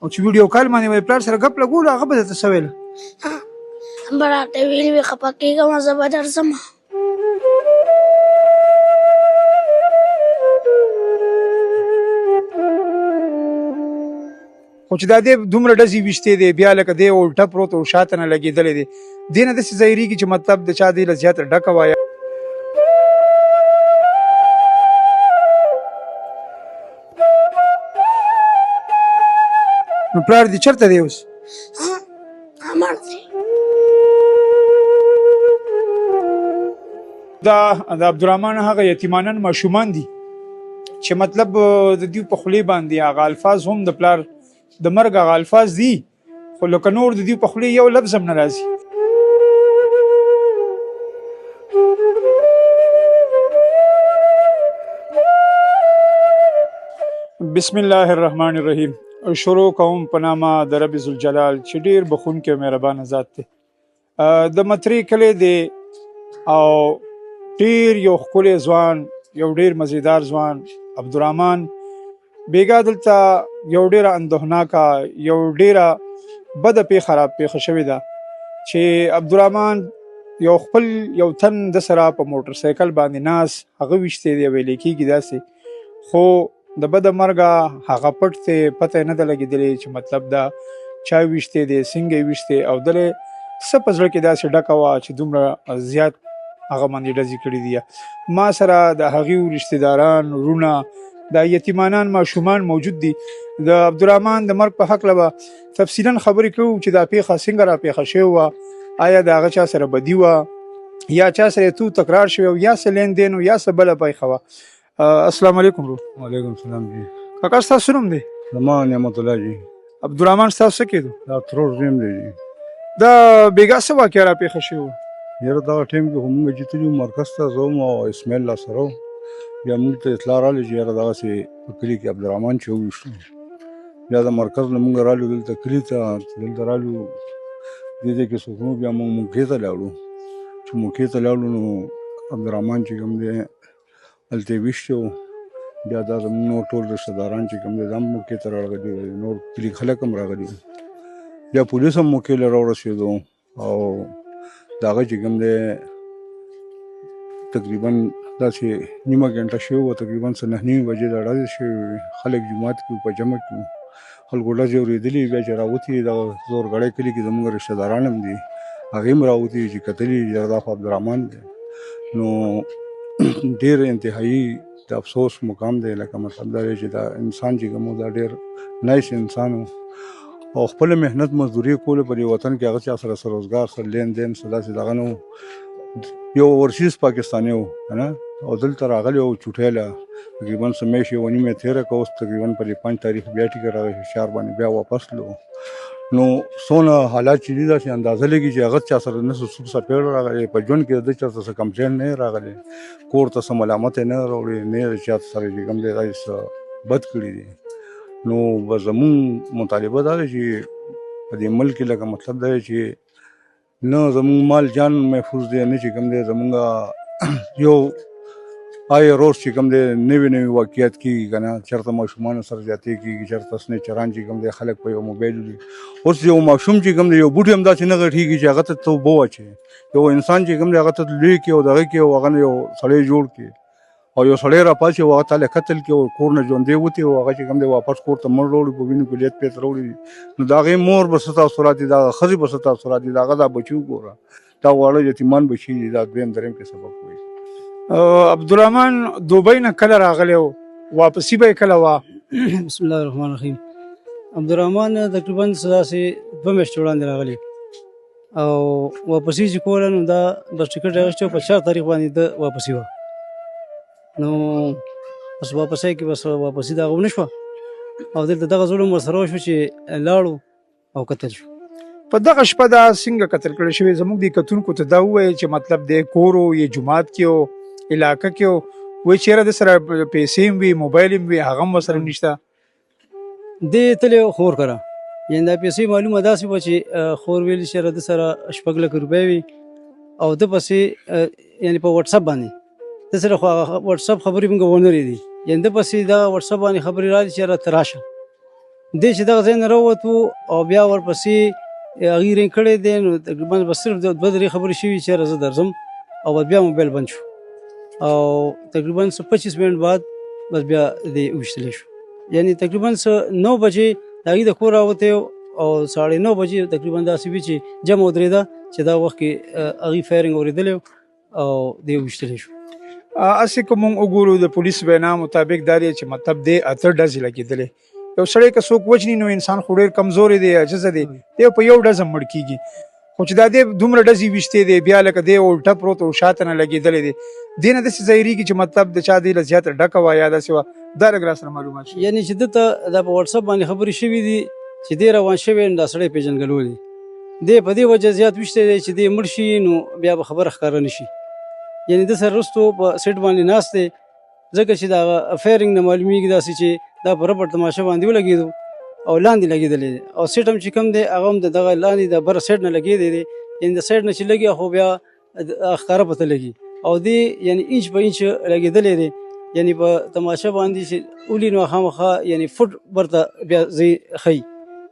او چې ویډیو کال باندې وای پلار سره غپ لګول هغه به ته سویل براته ویلي وي خفه کېږم زه به درځم. خو چې دا دې دومره ډزې ویشتې دی بیا لکه دی الټه پروت او شاته نه لګېدلی دی دې نه داسې ظاهرېږي چې مطلب د چا دې له زیاته ډکه وایه نو پلار دې چېرته دی اوس مړ دی. دا د عبدالرحمن هغه یتیمانان ماشومان دي چې مطلب د دوی په خولې باندې هغه الفاظ هم د پلار د مرګ هغه الفاظ دي خو لکه نور د دوی په خولې یو لفظ هم نه راځي. بسم الله الرحمن الرحیم. شروع کوم په نامه د رب ذوالجلال چې ډېر بخونکی او مهربانه ذات دی. د مترې کلی دی او ډېر یو ښکلی ځوان یو ډېر مزیدار ځوان عبدالرحمن بیګا دلته یو ډېره اندوهناکه یو ډېره بده پیښه راپېښه شوې ده چې عبدالرحمن یو خپل یو تن د سره په موټر سایکل باندې ناست هغه ویشتی دی ویلی کېږي داسې خو د بده مرګه هغه پټ دی پته یې نه ده لګېدلې چې مطلب دا چا ویشتی دی څنګه یې ویشتی او دلې څه په زړه کې داسې ډکه وه چې دومره زیات هغه باندې ډزې کړي دي. ما سره د هغې رشته داران وروڼه دا یتیمانان ماشومان موجود دي. د عبدالرحمن د مرګ په هکله به تفصیلا خبرې کوو چې دا پیښه څنګه راپېښه شوې وه آیا د هغه چا سره بدي وه یا چا سره تو تکرار شوی او یا څه لین دین و یا څه بله پیښه وه. السلام علیکم ورو. وعلیکم السلام جی. کاکا ستاسو نوم دی؟ زما نعمت الله جی. عبدالرحمن ستاسو څه کېدو؟ دا ترور زویم دی جی. دا بیګا څه واقعه راپېښه شوې وه؟ یاره دغه ټایم کې خو مونږ چې تللي وو مرکز ته زه وم او اسماعیل لا سره و بیا مونږ ته اطلاع راغله چې یاره دغسې په کلي کې عبدالرحمن چې وویشتو بیا د مرکز نه مونږ رالو دلته کلي ته دلته رالو دې ځای کې څوک نو بیا مونږ موقع ته لاړو چې موقع ته لاړو نو عبدالرحمن چې کوم دی هلته یې ویشتی و بیا دا زمونږ نور ټول رشته داران چې کوم دی دا هم موقع ته راغلي نور کلي خلک هم راغلي بیا پولیس هم موقع له راورسېدو او د هغه چې کوم دی تقریبا داسې نیمه ګنټه شوې وه تقریبا څه 9:30 بجې دا ډزې شوې وې خلک جومات کې په جمع کې وو خلکو ډزې اورېدلې بیا چې راوتي دغه زورګړی کلي کې زموږ رشته داران هم دي هغې هم راوتي چې کتلي یاره دا خو عبدالرحمن دی نو ډېر انتهایي د افسوس مقام دی لکه مطلب دا دی چې دا انسان چې کوم دا ډېر نایس انسان و او خپل محنت مزدوري کوله په دې وطن کې هغه چا سره څه روزګار څه لین دین څه داسې دغه نه و یو ورسیز پاکستاني و که نه او دلته راغلی و چوټۍ له تقریبا څه میاشتې یوه نیمه یې تېره کړه اوس تقریبا په دې 5 تاریخ بیا ټیکټ راغی شهر باندې بیا واپس تلو نو څونه حالات چې دي داسې اندازه لګي چې هغه چا سره نه څه سوک سپېړ راغلی په ژوند کې د چا څه کمپلین نه راغلی کور ته څه ملامت یې نه راوړي نه یې چا سره چې کوم دی دا څه بد کړي دي نو به زمونږ مطالبه دا دی چې په دې ملک کې لکه مطلب دا دی چې نه زمونږ مال جان محفوظ دی نه چې کوم دی زمونږ یو آیا روز چې کوم دی نوي نوي واقعیت کېږي که نه چېرته ماشومانو سره زیاتې کېږي چېرته سنیچران چې کوم دی خلک په یو موبایل وي اوس یو ماشوم چې کوم دی یو بوټي هم داسې نه غټېږي چې هغه ته ته اوبه واچوې یو انسان چې کوم دی هغه ته لوی کړي او دغه کړي او هغه نه یو سړی جوړ کړي او یو سړی راپاڅي او هغه تاله قتل کړي او کور نه ژوندی وتې او هغه چې کوم دی واپس کور ته مړ راوړي په وینو کې لیت پیت راوړي نو د هغې مور به څه تاثرات دي د هغه ښځې به څه تاثرات دي د هغه دا بچي وګوره دا واړه یتیمان بچي دي دا دویم دریم کې سبق وایي. عبدالرحمن دوبۍ نه کله راغلی و واپسي به یې کله وه؟ بسم الله الرحمن الرحیم. عبدالرحمن تقریبا څه داسې 2 میاشتې وړاندې راغلی او واپسي چې کوله نو دا بس ټکټ یې اخیستی و په 4 تاریخ باندې د واپسي وه نو بس واپسۍ کې بس واپسي د هغه ونه شوه او دلته دغه ظلم ورسره وشو چې لاړو او قتل شو. په دغه شپه دا څنګه قتل کړی شوی زموږ د کتونکو ته دا ووایي چې مطلب دی کور و یا جومات کې و علاقه کې و وایي چېرې د سره پیسې هم وي موبایل هم وي هغه هم ورسره نشته دې تللی خور کره یعنې دا پیسې معلومه داسې وه چې خور ویلي چې د سره 6 لکه روپۍ وي او ده پسې یعنې په وټساپ باندې د سره خو هغه وټساپ خبرې موږ ونه لري یعنې ده پسې دا وټساپ باندې خبرې راځي چې ته راشه دی چې دغه ځای نه راووتو او بیا ورپسې هغې رینګ کړی دی نو تقریبا به صرف 2 درې خبرې شوي چې یاره زه درځم او بیا موبایل بند شو او تقریبا 25 منټ بعد بس بیا دی ویشتلی شو یعنی تقریبا 9 بجې د هغې د کور راوتی او 9:30 بجې تقریبا داسې وي چې جمع ودرېده چې دا وخت کې هغې فایرنګ اورېدلی او دی ویشتلی شو اسې که مونږ وګورو د پولیس وینا مطابق دا دی چې مطلب دی 8 ډزې لګېدلې یو سړی که څوک وجني نو انسان خو ډېر کمزوری دی عاجزه دی دی په یو ډزه مړ کېږي خو چې دا دی دومره ډزې ویشتې دی بیا لکه دی الټه پروت او شاته نه لګېدلی دی دې نه داسې ظاهرېږي چې مطلب د چا دی له زیاته ډکه وه یا داسې وه دا لږ را سره معلومات شي یعنی چې دته دا په واتساپ باندې خبرې شوي دي چې دی روان شوی نو دا سړی پېژنګلو دی دی په دې وجه زیات ویشتی دی چې دی مړ شي نو بیا به خبره ښکاره نه شي یعنی د سره رستو په سیټ باندې ناست دی ځکه چې دا فایرنګ نه معلومیږي داسې چې دا په رپټ تماشه باندې ولګېدو او لاندې لګېدلی دی او سیټ هم چې کوم دی هغه هم د دغه لاندې د بره سیټ نه لګېدی دی یعنی د سیټ نه چې لګي خو بیا ښکاره پته لګي او دی یعنی انچ په انچ لګېدلی دی یعنی په تماشه باندې چې ولي نو خامخا یعنی فټ برته بیا ځای ښیي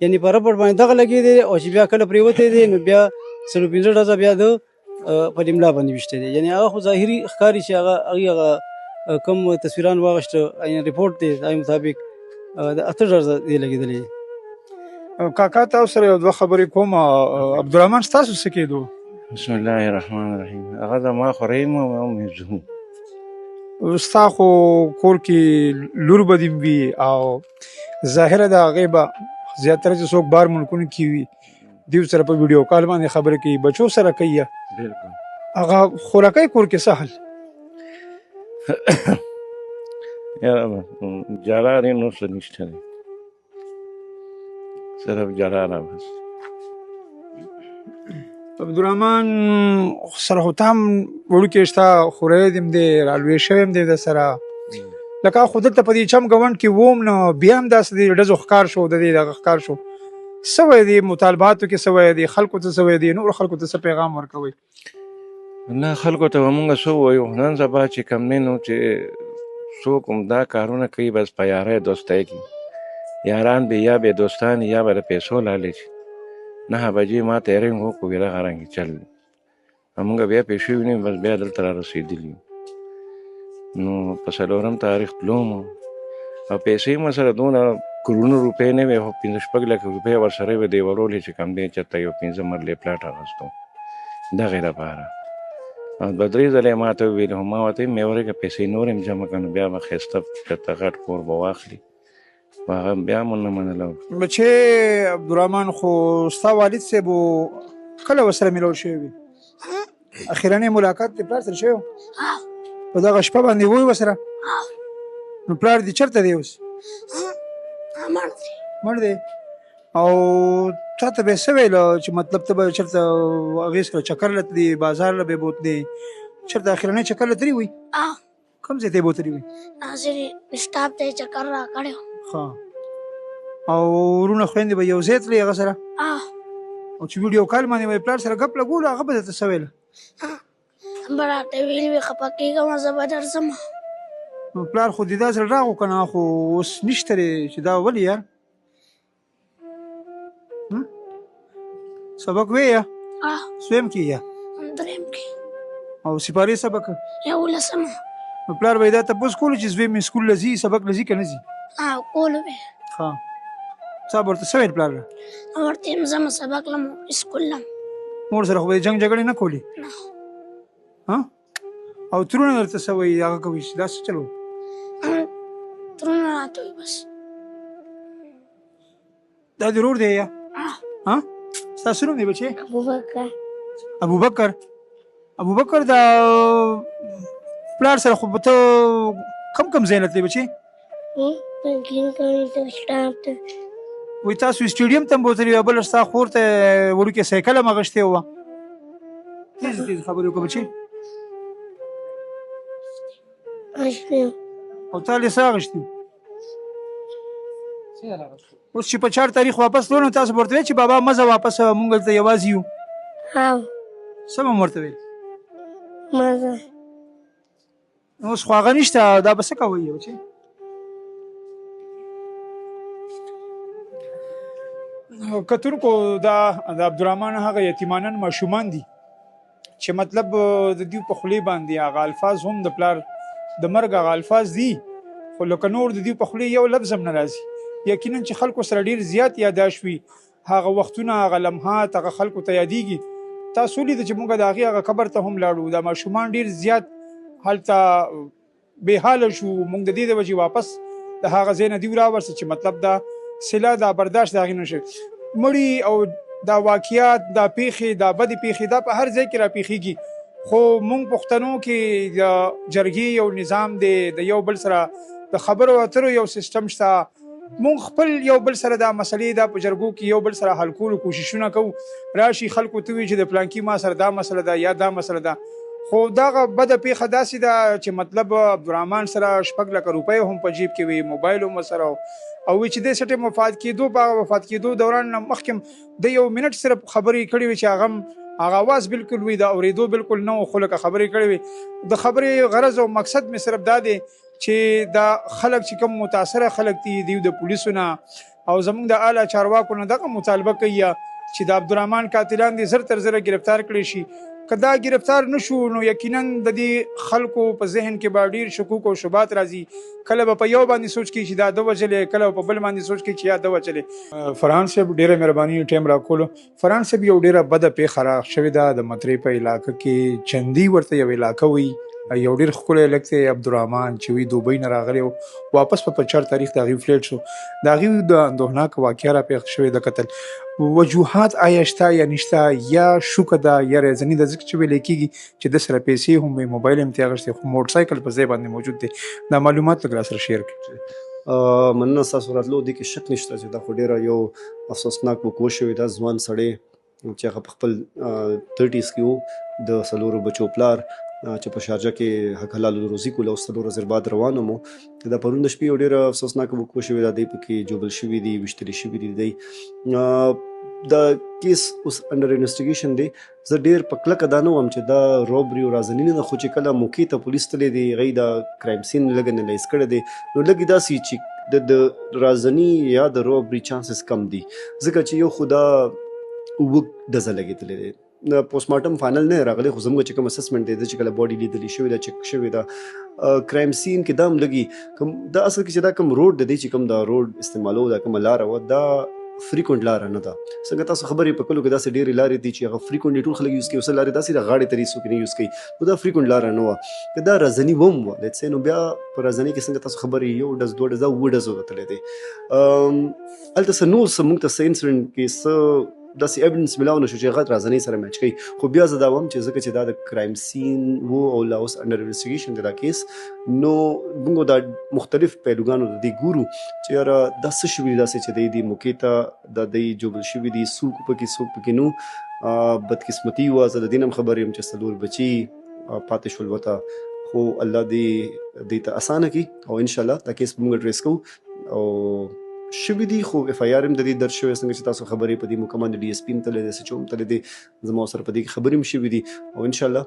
یعنی په رپټ باندې دغه لګېدی دی او چې بیا کله پرېوتی دی نو بیا 15 ډزه بیا د په املا باندې وشته دي یعنی هغه خو ظاهري ښکاري چې هغه کوم تصویران واغشته یعنی ریپورت دی دای مطابق د 8 ډزه دی لګېدلی کاکا تاسو سره یو دوه خبرې کوم عبدالرحمن ستاسو څه کېدو بسم الله الرحمن الرحیم هغه زما خوریم او مزو ستا خو کور کې لور به دې وي او ظاهره د هغې به زیاتره چې څوک بار ملکونو کې وي دیو سره په ویډیو کال باندې خبرې کوي بچو سره کوي بالکل هغه خوراکۍ کور کې څه حل یاره جلا دی نو څه نشته دی صرف جلا را بس عبدالرحمن سره خو ته هم وړوکی شته خوری دې هم دی رالوی شوی هم دی د سره لکه خو دلته په دې چم ګاونډ کې وم نو بیا هم داسې د ډزو ښکار شو د دې دغه ښکار شو څه وایي دې مطالباتو کې څه وایي دې خلکو ته څه وایي دې نورو خلکو ته څه پیغام ورکوئ نه خلکو ته به مونږ څه ووایو نن سبا چې کم دی نو چې څوک هم دا کارونه کوي بس په یارۍ دوستۍ کې یاران به یا به دوستان یا به د پیسو لالچ 9 بجې ما ته رنګ وکړو بیا دغه رنګې چل مونږ بیا پیسې ونیو بس بیا دلته را رسېدلي نو په 4 تاریخ تلوم او پیسې مو سره دونه کروڑونه روپۍ نه وې خو 15 لکه روپۍ ورسره وې دی ورولې چې کم دی چېرته یو 15 مرلې پلاټ اخیستو دغې دپاره او 2-3 ځلې ما ته وویل خو ما ورته ویل مې ورکړه پیسې نور هم جمع کړه نو بیا به ښایسته چېرته غټ کور به واخلي خو هغه بیا مو نه منله بچې عبدالرحمن خو ستا والد صاحب کله ورسره میلاو شوی وي اخرنی ملاقات دې پلار سره شوی په دغه شپه باندې وی ورسره نو پلار دې چېرته دی اوس مړ دی او تا ته به یې څه ویله چې مطلب ته به چېرته هغې سره چکر له تلي بازار له به یې بوتلې چېرته اخرنی چکر له تللی وي کوم ځای ته یې بوتلي وي سټاپ ته یې چکر را کړی ښه او وروڼه خویندې به یو ځای تلې هغه سره او چې ویډیو کال باندې به پلار سره ګپ لګولو هغه به درته څه ویله به راته ویلي وي خفه کېږم زه به درځم نو پلار خو دې دا سره راغو که نه خو اوس نشته دی چې دا ولې یار سبق وی یا سویم کې یا درېم کې او سپارې سبق 11 نو پلار به یې دا تپوس کولو چې زوی مې سکول له ځي سبق له ځي که نه ځي کولو به ښه څه به ورته څه ویل پلار له ورته یم ځم سبق لم سکول لم مور سره خو به یې جنګ جګړې نه کولې او ترونه درته څه وایي هغه کوي دا څه چلو ترونه راته وایي بس دا دې ورور دی یا ستاسو نوم دی بچې ابوبکر دا پلار سره خو به ته کم ځای نه تللی بچې وایي تاسو سټیډیم ته هم بوتلي وه بله ستا خور ته وړوکې سایکل هم اخیستې وه تیز خبرې وکړه بچې او تا لې څه اخیستي اوس چې په 4 تاریخ واپس تلو نو تاسو به ورته ویل چې بابا مه ځه واپس مونږ دلته یوازې یو څه به م ورته ویل اوس خو هغه نشته دا به څه کوئ بچې کتونکو دا د عبدالرحمن هغه یتیمانان ماشومان دي چې مطلب د دوی په خولې باندې هغه الفاظ هم د پلار د مرګ هغه الفاظ دي، خو لکه نور د دوی په خولې یو لفظ هم نه راځي. یقینا چې خلکو سره ډېر زیات یاداشت وي، هغه وختونه هغه لمحات هغه خلکو ته یادېږي. تاسو ولیده چې موږ د هغې هغه قبر ته هم لاړو، دا ماشومان ډېر زیات هلته بې حاله شو. موږ د دې د وجې واپس د هغه ځای نه دوی راورسه چې مطلب دا سیله دا برداشت د هغې نه شي. مړي او دا واقعیات دا پیښې دا بدې پیښې دا په هر ځای کې راپېښېږي، خو موږ پښتنو کې د جرګې یو نظام دی، د یو بل سره د خبرو اترو یو سیستم شته. موږ خپل یو بل سره دا مسلې دا په جرګو کې یو بل سره حل کولو کوششونه کوو. راشي خلکو ته وي چې د پلانکي ما سره دا مسله ده یا دا مسله ده، خو دغه بده پیښه داسې ده چې مطلب عبدالرحمن سره 6 لکه روپۍ هم په جیب کې وي، موبایل هم ورسره او وی چې د سټې وفات کېدو په وفات کېدو دوران نه مخکې د یو منټ صرف خبرې کړې وي چې هغه اواز بالکل وي د اورېدو بالکل نه و، خو لکه خبرې کړې وي. د خبرې غرض او مقصد مې صرف دا دی چې دا خلک چې کوم متاثره خلک دي دوی د پولیسو نه او زموږ د اعلی چارواکو نه دغه مطالبه کوي چې د عبدالرحمن قاتلان دي زر تر زره گرفتار کړي شي. که دا گرفتار نشو نو یقینا د دې خلکو په ذهن کې به ډېر شکوک او شبهات راځي. کله به په یو باندې سوچ کوي چې دا ده وجلې، کله په بل باندې سوچ کوي چې یا ده وجلې. فرحان صاحب ډېره مهرباني ټایم راکولو. فرحان صاحب یو ډېره بده پیښه راغشوې ده د مطرې په علاقه کې، چندي ورته یو علاقه وي، یو ډېر ښکلی هلک دی عبدالرحمن چې وي دوبۍ نه راغلی و، واپس په 4 تاریخ د هغې فلیټ شو. د هغې د اندوهناکه واقعه راپېښ شوې د قتل وجوهات آیا شته یا نشته یا شوکه ده یا ریزني ده، ځکه چې ویلی کېږي چې د سره پیسې هم وي، موبایل هم ترې اخیستی، خو موټرسایکل په ځای باندې موجود دی. دا معلومات لږ راسره شیر کړي. مننه ستاسو راتلو. دې کې شک نشته چې دا خو ډېره یو افسوسناک وقوع شوې ده. ځوان سړی چې هغه په خپل 30s کې و، د 4 بچو پلار چې په شارجه کې حق حلال روزي کوله او 4 ورځې بعد روان ومو. دا پرون د شپې یو ډېره افسوسناکه وقوع شوې ده. دی پکې جوبل شوي دي، ویشتلي شوي دي. دی دا کیس اوس انډر انویسټیګیشن دی. زه ډېر په کلکه دا نه وم چې دا روبري او رازني نه ده، خو چې کله موقع ته پولیس تللی دی هغوی دا کرایم سین لږ انالایز کړی دی، نو لږ یې داسې چې د رازني یا د روبري چانسز کم دي، ځکه چې یو خو دا اوږد ډزه لګېدلی دی. د پوسټمارټم فائنل نه راغلی، خو زموږ چې کوم اسسمنټ دی چې کله باډي لیدلی شوې ده، چک شوې ده، کرایم سین کې دا هم لګي کوم دا اصل کې چې دا کوم روډ دی چې کوم دا روډ استعمالو دا کومه لاره وه دا فریکونټ لاره نه ده. څنګه تاسو خبرې په کلو کې داسې ډېرې لارې دي چې هغه فریکونټ ټول خلک یوز کوي، اوس لارې داسې د غاړې ترې څوک نه یوز کوي، نو دا فریکونټ لاره نه وه. که دا رازني هم وه لیټس سې، نو بیا په رازني کې څنګه تاسو خبرې یو ډز 2 ډزه 7 ډزو ته تللی دی. هلته څه نور څه موږ ته څه انسیډنټ کې څه داسې ایویډنس ملاو نه شو چې هغه رازنۍ سره میچ کوي، خو بیا زه دا وایم چې ځکه چې دا د کرایم سین و او لا اوس انډر انویسټیګیشن دی دا کیس، نو موږ دا مختلف پهلوګانو د دې ګورو چې یاره دا څه شوي داسې چې دی دې موقع ته د دی جوبل شوي دي، څوک پکې نو بدقسمتي وه. زه د دې نه هم خبر یم چې 4 بچي پاتې شول ورته، خو الله دې ته اسانه کړي او انشاءالله دا کیس به موږ ټریس کوو او شوي دي. خو اف آی آر هم د دې درج شوی، څنګه چې تاسو خبرې په دې مکمل د ډي اس پي هم تللی دی، SHO هم تللی دی، زما سره په دې کې خبرې هم شوي دي او انشاءالله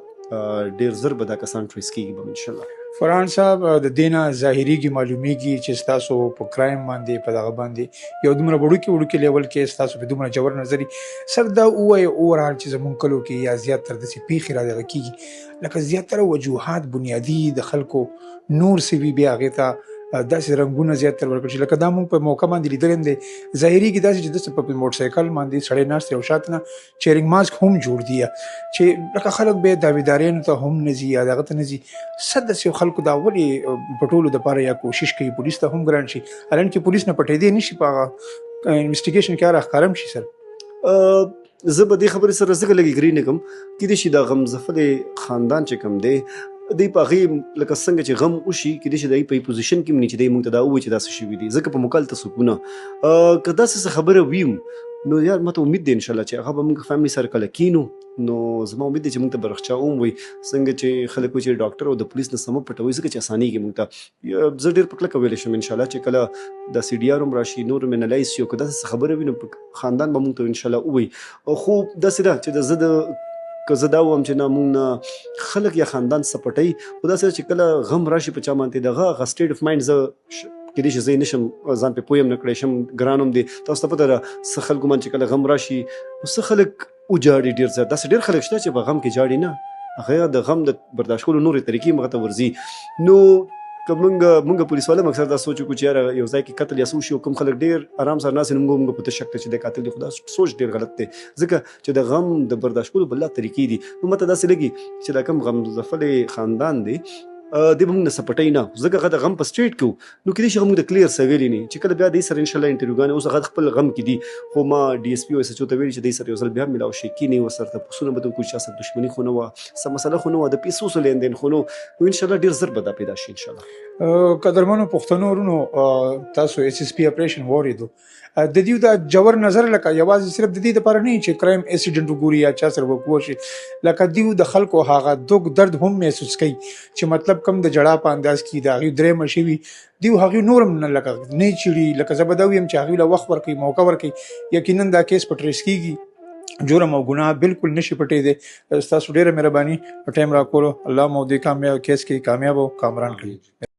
ډېر زر به دا کسان ټریس کېږي به انشاءالله. فرحان صاحب د دې نه ظاهرېږي معلومیږي چې ستاسو په کرایم باندې په دغه باندې یو دومره وړوکي لیول کې ستاسو په دومره ژور نظري سر دا ووایي اوورال چې زموږ کلو کې یا زیاتره داسې پیښې رادغه کېږي لکه زیاتره وجوهات بنیادي د خلکو نور څه وي، بیا هغې ته داسې رنګونه زیاتره ورکړل شي. لکه دا موږ په موقع باندې لیدلی هم دی، ظاهرېږي داسې چې داسې په موټرسایکل باندې سړی ناست دی او شاته نه چیرینګ ماسک هم جوړ دي، چې لکه خلک به داویداریانو ته هم نه ځي یا دغه ته نه ځي. څه داسې خلکو دا ولې په ټولو دپاره یا کوشش کوي پولیس ته هم ګران شي، حالانکې پولیس نه پټېدی نه شي په هغه انویسټیګیشن کې راښکاره هم شي. سر زه به دې خبرې سره ځکه لږ اګري نه کوم، کیدای شي دا غمزفلې خاندان چې کوم دی دی په هغې لکه څنګه چې غم وشي کیدای شي دی په پوزیشن کې هم نه چې دی موږ ته دا ووایي چې داسې شوي دي، ځکه په موکل ته سکونه که داسې څه خبره ویم نو یار ما ته امید دی انشاءالله چې هغه به موږ فیملی سره کله کینو، نو زما امید دی چې موږ ته به رښتیا ووایي، څنګه چې خلک وایي چې ډاکټر او د پولیس نه څه مه پټوئ ځکه چې اسانېږي موږ ته. زه ډېر په کلکه ویلی شم انشاءالله چې کله د CDR هم راشي، نور هم انالایز شي او که داسې څه خبره وي نو خاندان به موږ ته انشاءالله ووایي. خو داسې ده چې زه د که زه دا ووایم چې نه موږ نه خلک یا خاندان څه پټوي، خو داسې چې کله غم راشي په چا باندې دغه هغه سټیټ اف مایند زه کېدای شي زه یې نشم ځان پې پوه یم نه کړی شم ګران هم دی تاسو ته پته ده څه خلکو باندې چې کله غم راشي نو څه خلک وجاړي ډېر زیات داسې ډېر خلک شته چې په غم کې جاړي نه هغه د غم د برداشت کولو نورې طریقې مخې ته ورځي نو که مونږ پولیس والا مقصد دا سوچ وکړو چې یاره یو ځای کې قتل یا څه وشي او کوم خلک ډېر آرام سره ناست وي نو موږ په ده شک ته چې دی قاتل دی خو دا سوچ ډېر غلط دی ځکه چې د غم د برداشت کولو بله طریقې دي نو ماته داسې لګي چې دا کوم غم ځپلی خاندان دی دی به موږ نه سپټوي نه ځکه هغه د غم په سټریټ کې وو نو کېدای شي موږ د کلیر څه ویلي نه چې کله بیا دی سره انشاءالله انټرویوګانې اوس هغه خپل غم کې دي خو ما ډي اس پي او ایس ایچ او ته ویلي چې دی سره یو ځل بیا ملاو شي کینې ورسره تپوسونه به ته وکړو چې چا سره دښمني خو نه وه څه مسله خو نه وه د پیسو څه لیندین خو نه نو انشاءالله ډېر زر به دا پیدا شي انشاءالله قدرمنو پښتنو ورونو تاسو اس اس پی اپریشن واورېدو د دې دا جوور نظر لکه یوازې صرف د دې لپاره نه چې کرایم اکسیډنټ وګوري یا چا سره وشي لکه دیو د خلکو هغه دوک درد هم محسوس کوي چې مطلب کم د جړا په انداز کې د هغې درې مشوي دیو هغې نورم نه لکه نه چیړي لکه زه به دا ویم چې هغې له وخت ورکوي موقع ورکوي یقینا دا کیس په ټریس کېږي جرم او ګناه بالکل نشي پټې دی ستاسو ډېره مهرباني په ټایم راکولو الله مو دې کامیاب کیس کې کامیاب او کامران کړي